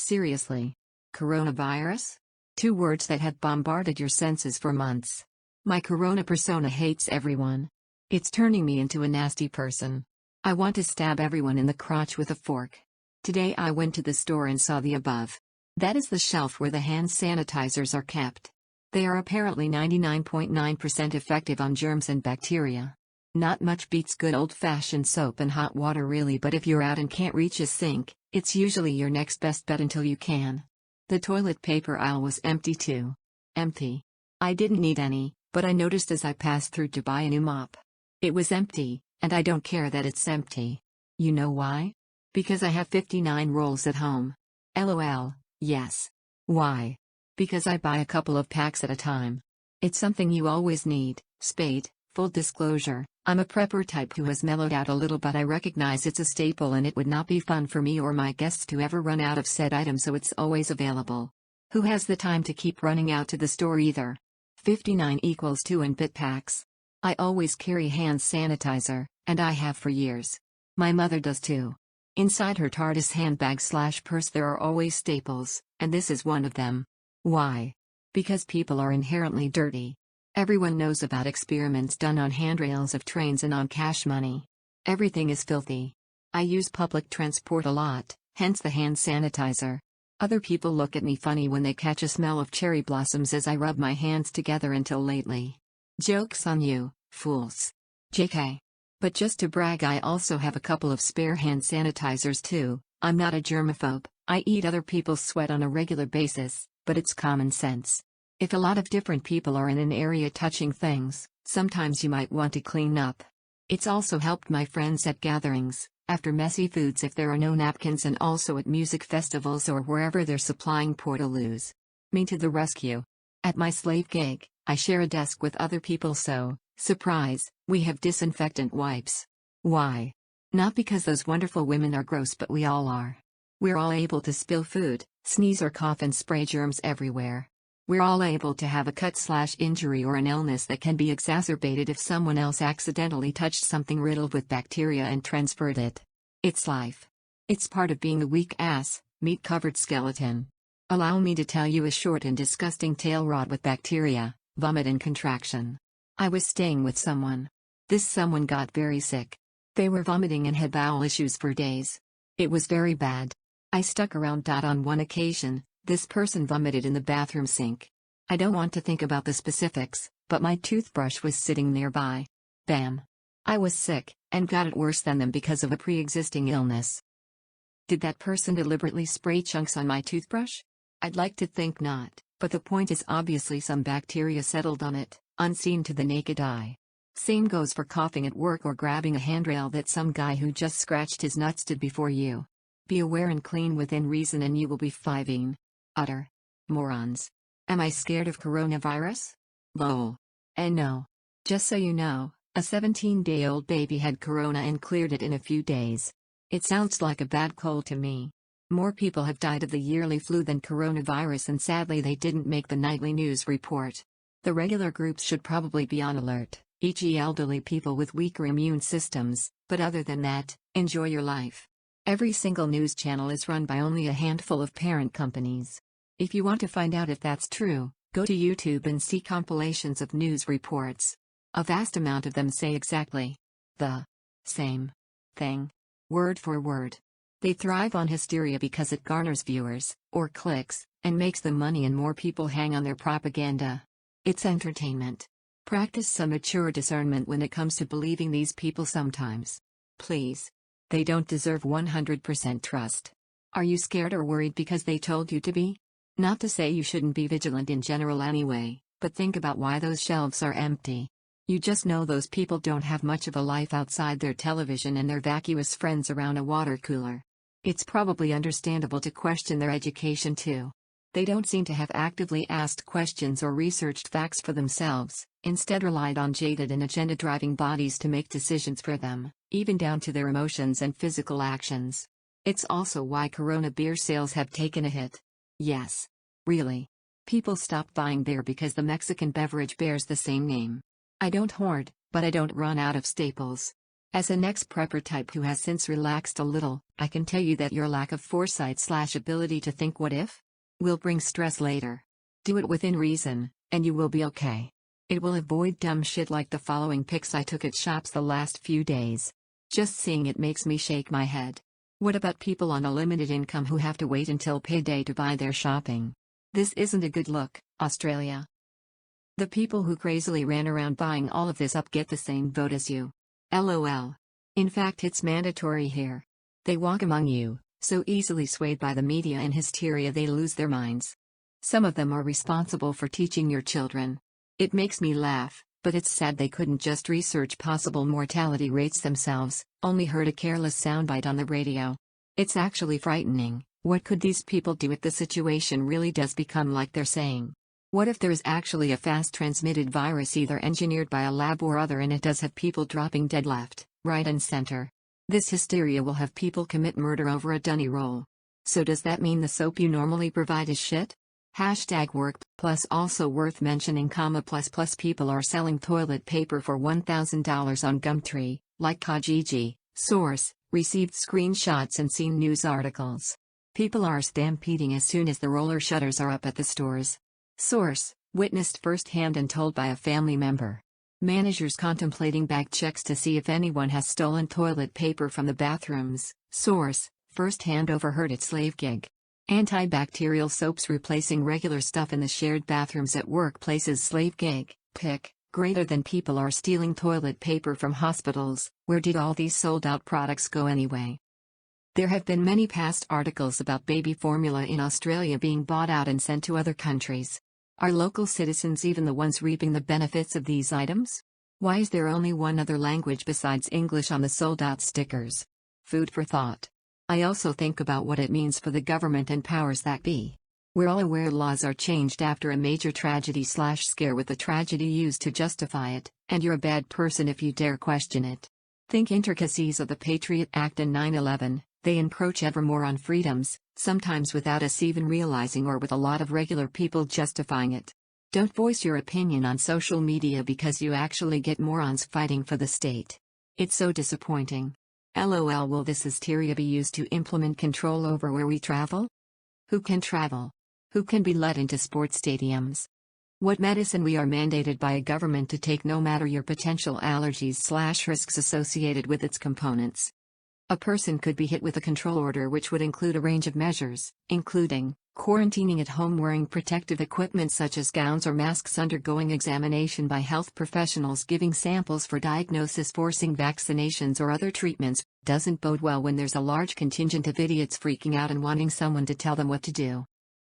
Seriously. Coronavirus? Two words that have bombarded your senses for months. My Rona Persona hates everyone. It's turning me into a nasty person. I want to stab everyone in the crotch with a fork. Today I went to the store and saw the above. That is the shelf where the hand sanitizers are kept. They are apparently 99.9% effective on germs and bacteria. Not much beats good old-fashioned soap and hot water really, but if you're out and can't reach a sink, it's usually your next best bet until you can. The toilet paper aisle was empty too. Empty. I didn't need any, but I noticed as I passed through to buy a new mop. It was empty, and I don't care that it's empty. You know why? Because I have 59 rolls at home. LOL, yes. Why? Because I buy a couple of packs at a time. It's something you always need. Spade. Full disclosure, I'm a prepper type who has mellowed out a little, but I recognize it's a staple and it would not be fun for me or my guests to ever run out of said item, so it's always available. Who has the time to keep running out to the store either? 59 equals 2 and bit packs. I always carry hand sanitizer, and I have for years. My mother does too. Inside her TARDIS handbag/purse there are always staples, and this is one of them. Why? Because people are inherently dirty. Everyone knows about experiments done on handrails of trains and on cash money. Everything is filthy. I use public transport a lot, hence the hand sanitizer. Other people look at me funny when they catch a smell of cherry blossoms as I rub my hands together until lately. Joke's on you, fools. JK. But just to brag, I also have a couple of spare hand sanitizers too. I'm not a germophobe, I eat other people's sweat on a regular basis, but it's common sense. If a lot of different people are in an area touching things, sometimes you might want to clean up. It's also helped my friends at gatherings, after messy foods if there are no napkins, and also at music festivals or wherever they're supplying portaloos. Me to the rescue. At my slave gig, I share a desk with other people, so, surprise, we have disinfectant wipes. Why? Not because those wonderful women are gross, but we all are. We're all able to spill food, sneeze or cough and spray germs everywhere. We're all able to have a cut/injury or an illness that can be exacerbated if someone else accidentally touched something riddled with bacteria and transferred it. It's life. It's part of being a weak-ass, meat-covered skeleton. Allow me to tell you a short and disgusting tale wrought with bacteria, vomit and contraction. I was staying with someone. This someone got very sick. They were vomiting and had bowel issues for days. It was very bad. I stuck around. On one occasion, this person vomited in the bathroom sink. I don't want to think about the specifics, but my toothbrush was sitting nearby. Bam. I was sick, and got it worse than them because of a pre-existing illness. Did that person deliberately spray chunks on my toothbrush? I'd like to think not, but the point is obviously some bacteria settled on it, unseen to the naked eye. Same goes for coughing at work or grabbing a handrail that some guy who just scratched his nuts did before you. Be aware and clean within reason and you will be fine. Utter morons. Am I scared of coronavirus? Lol. And no. Just so you know, a 17-day-old baby had corona and cleared it in a few days. It sounds like a bad cold to me. More people have died of the yearly flu than coronavirus, and sadly they didn't make the nightly news report. The regular groups should probably be on alert, e.g. elderly people with weaker immune systems, but other than that, enjoy your life. Every single news channel is run by only a handful of parent companies. If you want to find out if that's true, go to YouTube and see compilations of news reports. A vast amount of them say exactly the same thing, word for word. They thrive on hysteria because it garners viewers, or clicks, and makes them money, and more people hang on their propaganda. It's entertainment. Practice some mature discernment when it comes to believing these people sometimes. Please. They don't deserve 100% trust. Are you scared or worried because they told you to be? Not to say you shouldn't be vigilant in general anyway, but think about why those shelves are empty. You just know those people don't have much of a life outside their television and their vacuous friends around a water cooler. It's probably understandable to question their education too. They don't seem to have actively asked questions or researched facts for themselves, instead relied on jaded and agenda-driving bodies to make decisions for them, even down to their emotions and physical actions. It's also why Corona beer sales have taken a hit. Yes. Really. People stopped buying beer because the Mexican beverage bears the same name. I don't hoard, but I don't run out of staples. As an ex-prepper type who has since relaxed a little, I can tell you that your lack of foresight/ability to think what if will bring stress later. Do it within reason, and you will be okay. It will avoid dumb shit like the following pics I took at shops the last few days. Just seeing it makes me shake my head. What about people on a limited income who have to wait until payday to buy their shopping? This isn't a good look, Australia. The people who crazily ran around buying all of this up get the same vote as you. LOL. In fact, it's mandatory here. They walk among you, so easily swayed by the media and hysteria they lose their minds. Some of them are responsible for teaching your children. It makes me laugh, but it's sad they couldn't just research possible mortality rates themselves, only heard a careless soundbite on the radio. It's actually frightening. What could these people do if the situation really does become like they're saying? What if there's actually a fast-transmitted virus either engineered by a lab or other and it does have people dropping dead left, right and center? This hysteria will have people commit murder over a dunny roll. So does that mean the soap you normally provide is shit? #work. Plus also worth mentioning, ++ people are selling toilet paper for $1,000 on Gumtree, like Kijiji. Source, received screenshots and seen news articles. People are stampeding as soon as the roller shutters are up at the stores. Source, witnessed firsthand and told by a family member. Managers contemplating bag checks to see if anyone has stolen toilet paper from the bathrooms. Source, firsthand overheard at slave gig. Antibacterial soaps replacing regular stuff in the shared bathrooms at workplaces. Slave gig, pic, greater than people are stealing toilet paper from hospitals. Where did all these sold-out products go anyway? There have been many past articles about baby formula in Australia being bought out and sent to other countries. Are local citizens even the ones reaping the benefits of these items? Why is there only one other language besides English on the sold-out stickers? Food for thought. I also think about what it means for the government and powers that be. We're all aware laws are changed after a major tragedy/scare with the tragedy used to justify it, and you're a bad person if you dare question it. Think intricacies of the Patriot Act and 9/11. They encroach ever more on freedoms, sometimes without us even realizing or with a lot of regular people justifying it. Don't voice your opinion on social media because you actually get morons fighting for the state. It's so disappointing. LOL. Will this hysteria be used to implement control over where we travel? Who can travel? Who can be let into sports stadiums? What medicine we are mandated by a government to take no matter your potential allergies/risks associated with its components. A person could be hit with a control order which would include a range of measures, including quarantining at home, wearing protective equipment such as gowns or masks, undergoing examination by health professionals, giving samples for diagnosis, forcing vaccinations or other treatments. Doesn't bode well when there's a large contingent of idiots freaking out and wanting someone to tell them what to do.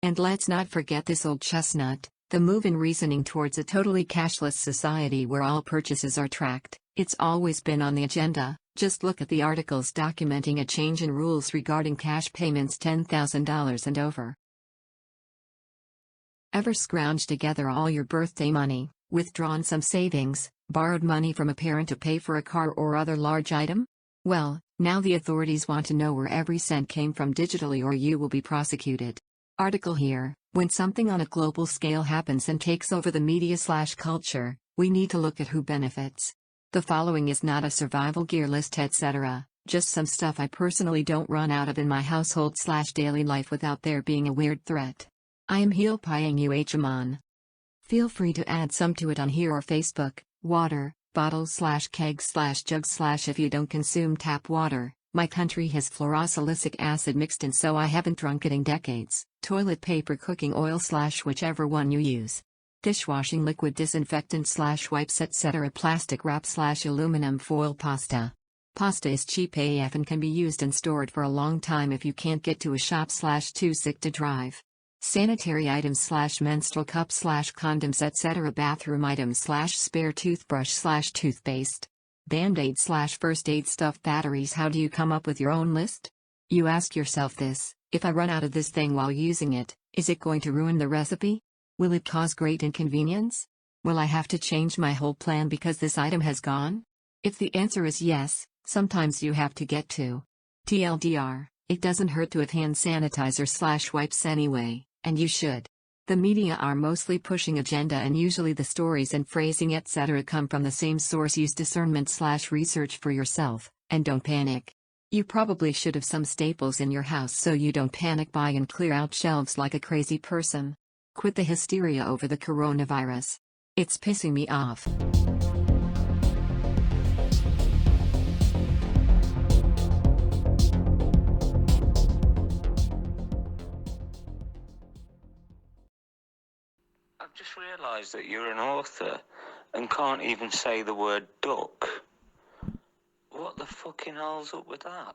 And let's not forget this old chestnut, the move in reasoning towards a totally cashless society where all purchases are tracked. It's always been on the agenda. Just look at the articles documenting a change in rules regarding cash payments $10,000 and over. Ever scrounged together all your birthday money, withdrawn some savings, borrowed money from a parent to pay for a car or other large item? Well, now the authorities want to know where every cent came from digitally or you will be prosecuted. Article here. When something on a global scale happens and takes over the media/culture, we need to look at who benefits. The following is not a survival gear list, etc., just some stuff I personally don't run out of in my household/daily life without there being a weird threat. I am heel pieing you Amon. Feel free to add some to it on here or Facebook. Water, bottles/kegs/jugs/ if you don't consume tap water. My country has fluorosilicic acid mixed in, so I haven't drunk it in decades. Toilet paper, cooking oil/whichever one you use. Dishwashing liquid, disinfectant/wipes, etc. Plastic wrap/aluminum foil. Pasta. Pasta is cheap AF and can be used and stored for a long time if you can't get to a shop/too sick to drive. Sanitary items/menstrual cups/condoms, etc. Bathroom items/spare toothbrush/toothpaste. Band-aid/first aid stuff. Batteries. How do you come up with your own list? You ask yourself this: if I run out of this thing while using it, is it going to ruin the recipe? Will it cause great inconvenience? Will I have to change my whole plan because this item has gone? If the answer is yes, sometimes you have to get to. TLDR, it doesn't hurt to have hand sanitizer/wipes anyway, and you should. The media are mostly pushing agenda, and usually the stories and phrasing etc. come from the same source. Use discernment/research for yourself, and don't panic. You probably should have some staples in your house so you don't panic buy and clear out shelves like a crazy person. Quit the hysteria over the coronavirus. It's pissing me off. I've just realised that you're an author and can't even say the word duck. What the fucking hell's up with that?